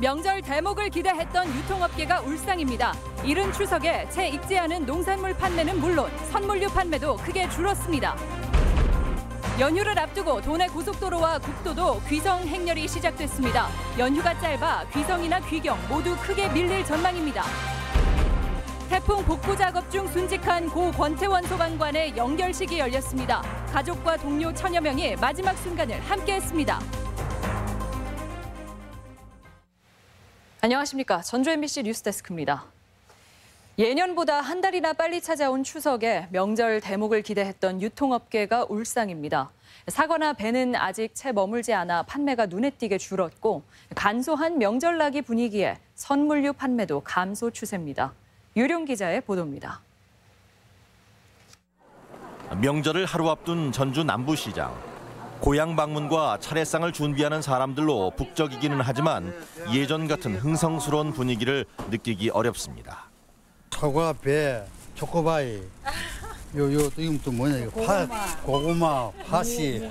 명절 대목을 기대했던 유통업계가 울상입니다. 이른 추석에 채 익지 않은 농산물 판매는 물론 선물류 판매도 크게 줄었습니다. 연휴를 앞두고 도내 고속도로와 국도도 귀성 행렬이 시작됐습니다. 연휴가 짧아 귀성이나 귀경 모두 크게 밀릴 전망입니다. 태풍 복구 작업 중 순직한 고 권태원 소방관의 영결식이 열렸습니다. 가족과 동료 천여 명이 마지막 순간을 함께했습니다. 안녕하십니까. 전주 MBC 뉴스데스크입니다. 예년보다 한 달이나 빨리 찾아온 추석에 명절 대목을 기대했던 유통업계가 울상입니다. 사과나 배는 아직 채 머물지 않아 판매가 눈에 띄게 줄었고 간소한 명절나기 분위기에 선물류 판매도 감소 추세입니다. 유룡 기자의 보도입니다. 명절을 하루 앞둔 전주 남부시장. 고향 방문과 차례상을 준비하는 사람들로 북적이기는 하지만 예전 같은 흥성스러운 분위기를 느끼기 어렵습니다. 사과, 배, 초코바이, 이건 또 뭐냐 이거 고구마, 팥이.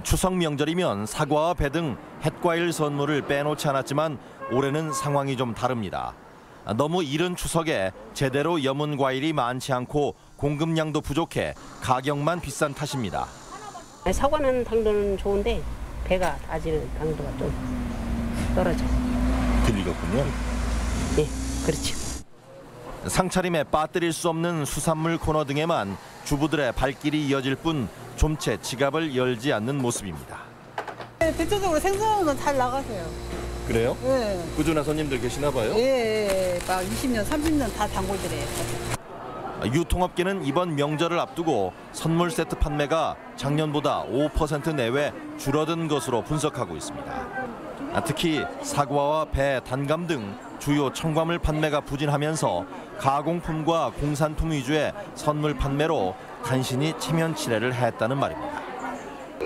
추석 명절이면 사과와 배 등 햇과일 선물을 빼놓지 않았지만 올해는 상황이 좀 다릅니다. 너무 이른 추석에 제대로 염은 과일이 많지 않고 공급량도 부족해 가격만 비싼 탓입니다. 사과는 당도는 좋은데 배가 아직은 당도가 좀 떨어져. 들리겠군요. 네, 그렇죠. 상차림에 빠뜨릴 수 없는 수산물 코너 등에만 주부들의 발길이 이어질 뿐 좀채 지갑을 열지 않는 모습입니다. 대체적으로 생선은 잘 나가세요. 그래요? 네. 꾸준한 손님들 계시나 봐요? 예, 막 20년, 30년 다 단골들이에요. 유통업계는 이번 명절을 앞두고 선물 세트 판매가 작년보다 5% 내외 줄어든 것으로 분석하고 있습니다. 특히 사과와 배, 단감 등 주요 첨가물 판매가 부진하면서 가공품과 공산품 위주의 선물 판매로 간신히 체면치레를 했다는 말입니다.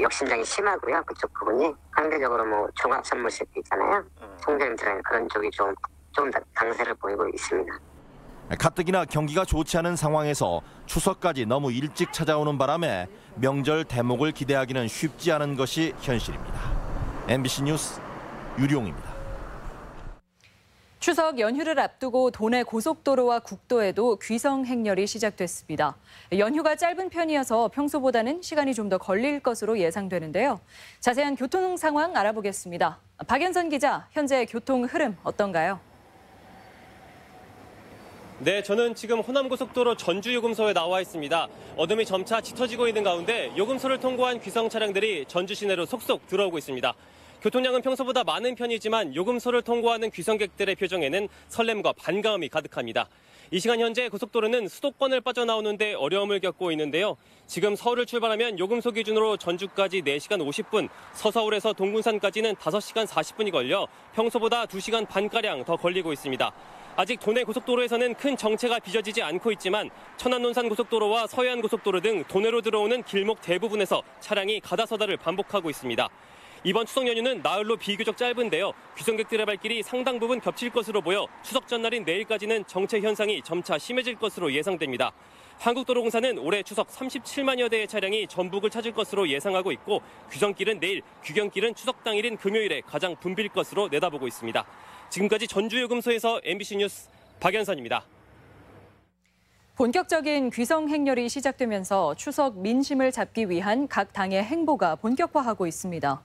욕심장이 심하고요. 그쪽 부분이 상대적으로 뭐 종합 선물 세트 있잖아요. 송장이 들어간 그런 쪽이 좀 더 강세를 보이고 있습니다. 가뜩이나 경기가 좋지 않은 상황에서 추석까지 너무 일찍 찾아오는 바람에 명절 대목을 기대하기는 쉽지 않은 것이 현실입니다. MBC 뉴스 유룡입니다. 추석 연휴를 앞두고 도내 고속도로와 국도에도 귀성 행렬이 시작됐습니다. 연휴가 짧은 편이어서 평소보다는 시간이 좀 더 걸릴 것으로 예상되는데요. 자세한 교통 상황 알아보겠습니다. 박연선 기자, 현재 교통 흐름 어떤가요? 네, 저는 지금 호남고속도로 전주요금소에 나와 있습니다. 어둠이 점차 짙어지고 있는 가운데 요금소를 통과한 귀성 차량들이 전주 시내로 속속 들어오고 있습니다. 교통량은 평소보다 많은 편이지만 요금소를 통과하는 귀성객들의 표정에는 설렘과 반가움이 가득합니다. 이 시간 현재 고속도로는 수도권을 빠져나오는데 어려움을 겪고 있는데요. 지금 서울을 출발하면 요금소 기준으로 전주까지 4시간 50분, 서서울에서 동군산까지는 5시간 40분이 걸려 평소보다 2시간 반가량 더 걸리고 있습니다. 아직 도내 고속도로에서는 큰 정체가 빚어지지 않고 있지만 천안논산고속도로와 서해안고속도로 등 도내로 들어오는 길목 대부분에서 차량이 가다서다를 반복하고 있습니다. 이번 추석 연휴는 나흘로 비교적 짧은데요. 귀성객들의 발길이 상당 부분 겹칠 것으로 보여 추석 전날인 내일까지는 정체 현상이 점차 심해질 것으로 예상됩니다. 한국도로공사는 올해 추석 37만여 대의 차량이 전북을 찾을 것으로 예상하고 있고 귀성길은 내일, 귀경길은 추석 당일인 금요일에 가장 붐빌 것으로 내다보고 있습니다. 지금까지 전주요금소에서 MBC 뉴스 박연선입니다. 본격적인 귀성 행렬이 시작되면서 추석 민심을 잡기 위한 각 당의 행보가 본격화하고 있습니다.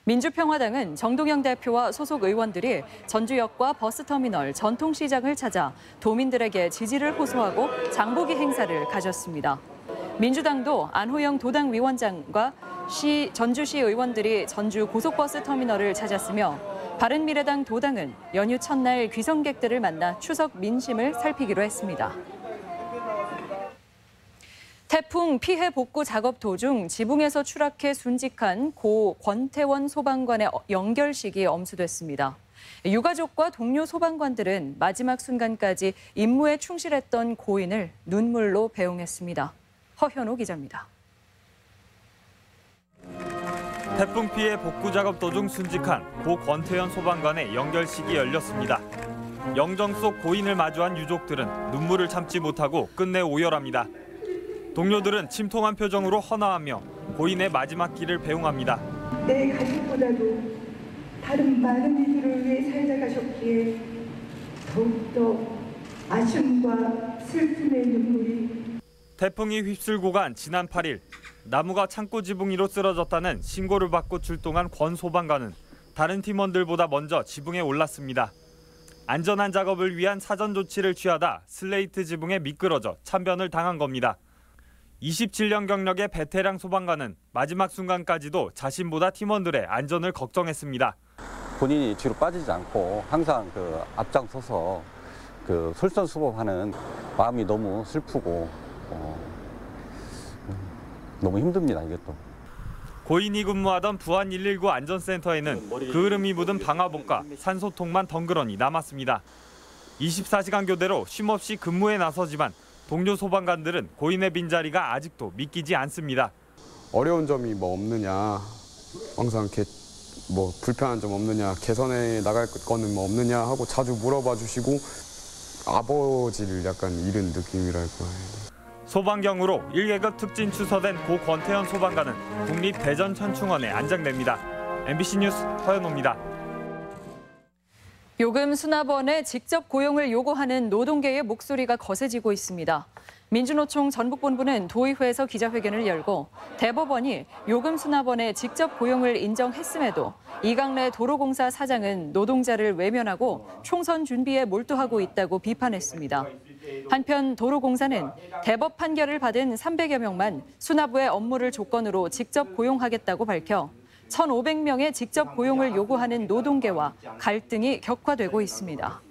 민주평화당은 정동영 대표와 소속 의원들이 전주역과 버스터미널, 전통시장을 찾아 도민들에게 지지를 호소하고 장보기 행사를 가졌습니다. 민주당도 안호영 도당위원장과 전주시 의원들이 전주 고속버스터미널을 찾았으며 바른미래당 도당은 연휴 첫날 귀성객들을 만나 추석 민심을 살피기로 했습니다. 태풍 피해 복구 작업 도중 지붕에서 추락해 순직한 고 권태원 소방관의 영결식이 엄수됐습니다. 유가족과 동료 소방관들은 마지막 순간까지 임무에 충실했던 고인을 눈물로 배웅했습니다. 허현호 기자입니다. 태풍 피해 복구 작업 도중 순직한 고 권태원 소방관의 영결식이 열렸습니다. 영정 속 고인을 마주한 유족들은 눈물을 참지 못하고 끝내 오열합니다. 동료들은 침통한 표정으로 헌화하며 고인의 마지막 길을 배웅합니다. 내 가족보다도 다른 많은 이들을 위해 살아가셨기에 더욱더 아쉬움과 슬픔의 눈물이. 태풍이 휩쓸고 간 지난 8일 나무가 창고 지붕 위로 쓰러졌다는 신고를 받고 출동한 권 소방관은 다른 팀원들보다 먼저 지붕에 올랐습니다. 안전한 작업을 위한 사전 조치를 취하다 슬레이트 지붕에 미끄러져 참변을 당한 겁니다. 27년 경력의 베테랑 소방관은 마지막 순간까지도 자신보다 팀원들의 안전을 걱정했습니다. 본인이 뒤로 빠지지 않고 항상 앞장서서 솔선수범하는 마음이 너무 슬프고 너무 힘듭니다, 이게 또. 고인이 근무하던 부안 119 안전센터에는 그을음이 묻은 방화복과 산소통만 덩그러니 남았습니다. 24시간 교대로 쉼없이 근무에 나서지만 동료 소방관들은 고인의 빈자리가 아직도 믿기지 않습니다. 어려운 점이 뭐 없느냐, 항상 이렇게 뭐 불편한 점 없느냐, 개선해 나갈 거는 뭐 없느냐 하고 자주 물어봐 주시고 아버지를 약간 잃은 느낌이랄까. 소방경으로 1계급 특진 추서된 고 권태현 소방관은 국립대전천충원에 안장됩니다. MBC 뉴스 허연호입니다. 요금 수납원에 직접 고용을 요구하는 노동계의 목소리가 거세지고 있습니다. 민주노총 전북본부는 도의회에서 기자회견을 열고 대법원이 요금 수납원의 직접 고용을 인정했음에도 이강래 도로공사 사장은 노동자를 외면하고 총선 준비에 몰두하고 있다고 비판했습니다. 한편 도로공사는 대법 판결을 받은 300여 명만 수납 외 업무를 조건으로 직접 고용하겠다고 밝혀 1,500명의 직접 고용을 요구하는 노동계와 갈등이 격화되고 있습니다.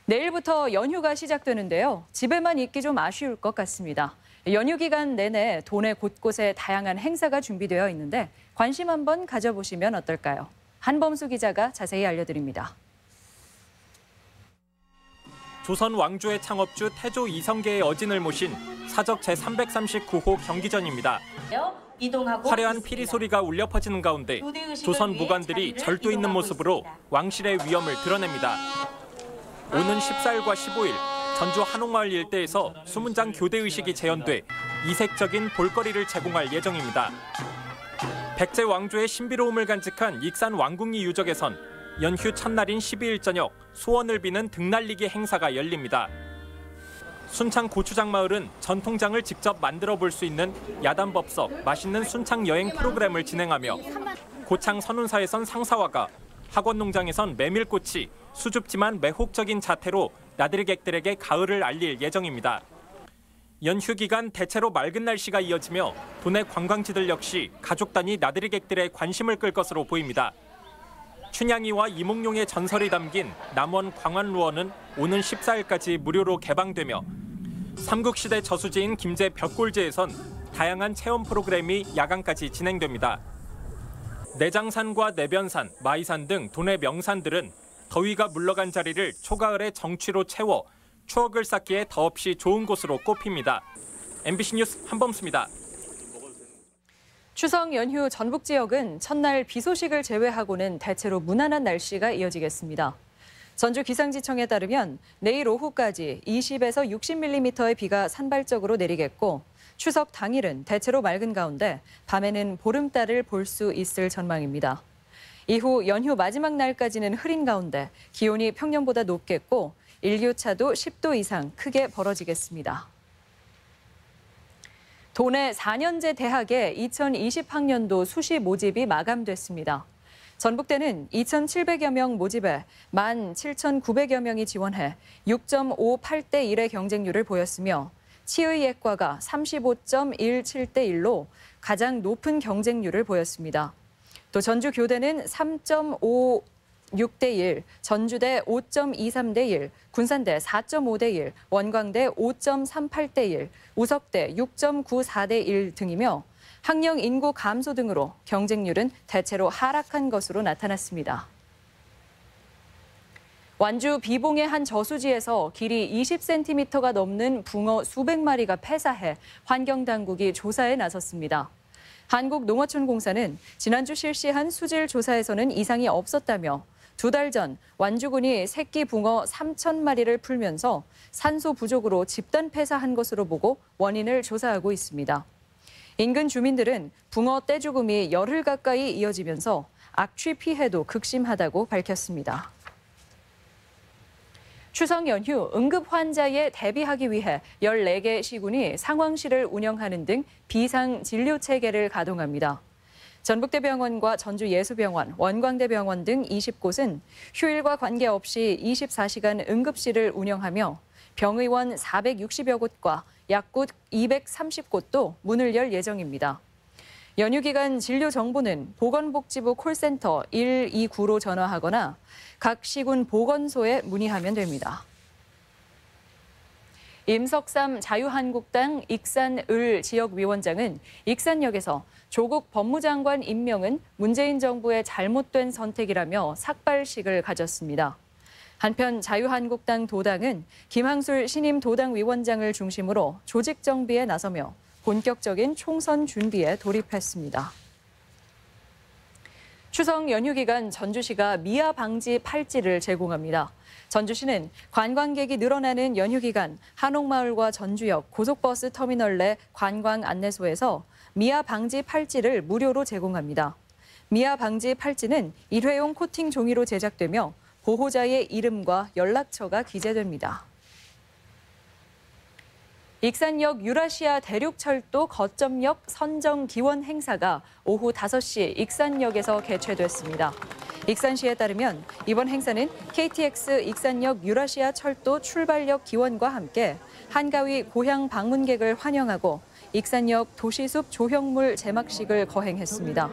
내일부터 연휴가 시작되는데요. 집에만 있기 좀 아쉬울 것 같습니다. 연휴 기간 내내 도내 곳곳에 다양한 행사가 준비되어 있는데 관심 한번 가져보시면 어떨까요? 한범수 기자가 자세히 알려드립니다. 조선 왕조의 창업주 태조 이성계의 어진을 모신 사적 제339호 경기전입니다. 화려한 피리 소리가 울려 퍼지는 가운데 조선 무관들이 절도 있는 모습으로 왕실의 위엄을 드러냅니다. 오는 14일과 15일 전주 한옥마을 일대에서 수문장 교대의식이 재현돼 이색적인 볼거리를 제공할 예정입니다. 백제 왕조의 신비로움을 간직한 익산 왕궁리 유적에선 연휴 첫날인 12일 저녁 소원을 비는 등날리기 행사가 열립니다. 순창 고추장마을은 전통장을 직접 만들어 볼 수 있는 야단법석 맛있는 순창 여행 프로그램을 진행하며 고창 선운사에선 상사화가, 학원농장에선 메밀꽃이 수줍지만 매혹적인 자태로 나들이객들에게 가을을 알릴 예정입니다. 연휴 기간 대체로 맑은 날씨가 이어지며 도내 관광지들 역시 가족 단위 나들이객들의 관심을 끌 것으로 보입니다. 춘향이와 이몽룡의 전설이 담긴 남원 광안루원은 오는 14일까지 무료로 개방되며 삼국시대 저수지인 김제 벽골제에선 다양한 체험 프로그램이 야간까지 진행됩니다. 내장산과 내변산, 마이산 등 도내 명산들은 더위가 물러간 자리를 초가을의 정취로 채워 추억을 쌓기에 더없이 좋은 곳으로 꼽힙니다. MBC 뉴스 한범수입니다. 추석 연휴 전북 지역은 첫날 비 소식을 제외하고는 대체로 무난한 날씨가 이어지겠습니다. 전주 기상지청에 따르면 내일 오후까지 20에서 60mm의 비가 산발적으로 내리겠고 추석 당일은 대체로 맑은 가운데 밤에는 보름달을 볼 수 있을 전망입니다. 이후 연휴 마지막 날까지는 흐린 가운데 기온이 평년보다 높겠고 일교차도 10도 이상 크게 벌어지겠습니다. 도내 4년제 대학의 2020학년도 수시 모집이 마감됐습니다. 전북대는 2,700여 명 모집에 17,900여 명이 지원해 6.58대 1의 경쟁률을 보였으며 치의예과가 35.17대 1로 가장 높은 경쟁률을 보였습니다. 또 전주교대는 3.56대 1, 전주대 5.23대 1, 군산대 4.5대 1, 원광대 5.38대 1, 우석대 6.94대 1 등이며 학령 인구 감소 등으로 경쟁률은 대체로 하락한 것으로 나타났습니다. 완주 비봉의 한 저수지에서 길이 20cm가 넘는 붕어 수백 마리가 폐사해 환경당국이 조사에 나섰습니다. 한국농어촌공사는 지난주 실시한 수질 조사에서는 이상이 없었다며 2달 전 완주군이 새끼 붕어 3,000마리를 풀면서 산소 부족으로 집단 폐사한 것으로 보고 원인을 조사하고 있습니다. 인근 주민들은 붕어 떼죽음이 열흘 가까이 이어지면서 악취 피해도 극심하다고 밝혔습니다. 추석 연휴 응급 환자에 대비하기 위해 14개 시군이 상황실을 운영하는 등 비상 진료 체계를 가동합니다. 전북대병원과 전주예수병원, 원광대병원 등 20곳은 휴일과 관계없이 24시간 응급실을 운영하며 병의원 460여 곳과 약국 230곳도 문을 열 예정입니다. 연휴 기간 진료 정보는 보건복지부 콜센터 129로 전화하거나 각 시군 보건소에 문의하면 됩니다. 임석삼 자유한국당 익산을 지역위원장은 익산역에서 조국 법무장관 임명은 문재인 정부의 잘못된 선택이라며 삭발식을 가졌습니다. 한편 자유한국당 도당은 김항술 신임 도당위원장을 중심으로 조직 정비에 나서며 본격적인 총선 준비에 돌입했습니다. 추석 연휴 기간 전주시가 미아 방지 팔찌를 제공합니다. 전주시는 관광객이 늘어나는 연휴 기간 한옥마을과 전주역 고속버스 터미널 내 관광 안내소에서 미아 방지 팔찌를 무료로 제공합니다. 미아 방지 팔찌는 일회용 코팅 종이로 제작되며 보호자의 이름과 연락처가 기재됩니다. 익산역 유라시아 대륙철도 거점역 선정 기원 행사가 오후 5시 익산역에서 개최됐습니다. 익산시에 따르면 이번 행사는 KTX 익산역 유라시아 철도 출발역 기원과 함께 한가위 고향 방문객을 환영하고 익산역 도시숲 조형물 제막식을 거행했습니다.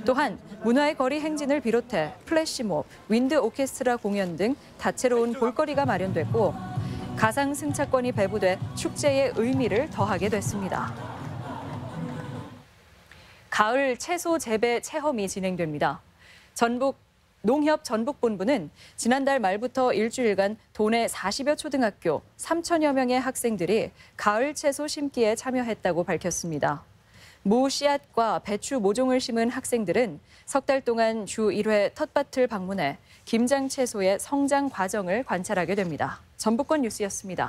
또한 문화의 거리 행진을 비롯해 플래시몹, 윈드 오케스트라 공연 등 다채로운 볼거리가 마련됐고 가상 승차권이 배부돼 축제의 의미를 더하게 됐습니다. 가을 채소 재배 체험이 진행됩니다. 농협 전북본부는 지난달 말부터 일주일간 도내 40여 초등학교 3천여 명의 학생들이 가을 채소 심기에 참여했다고 밝혔습니다. 무 씨앗과 배추 모종을 심은 학생들은 석 달 동안 주 1회 텃밭을 방문해 김장 채소의 성장 과정을 관찰하게 됩니다. 전북권 뉴스였습니다.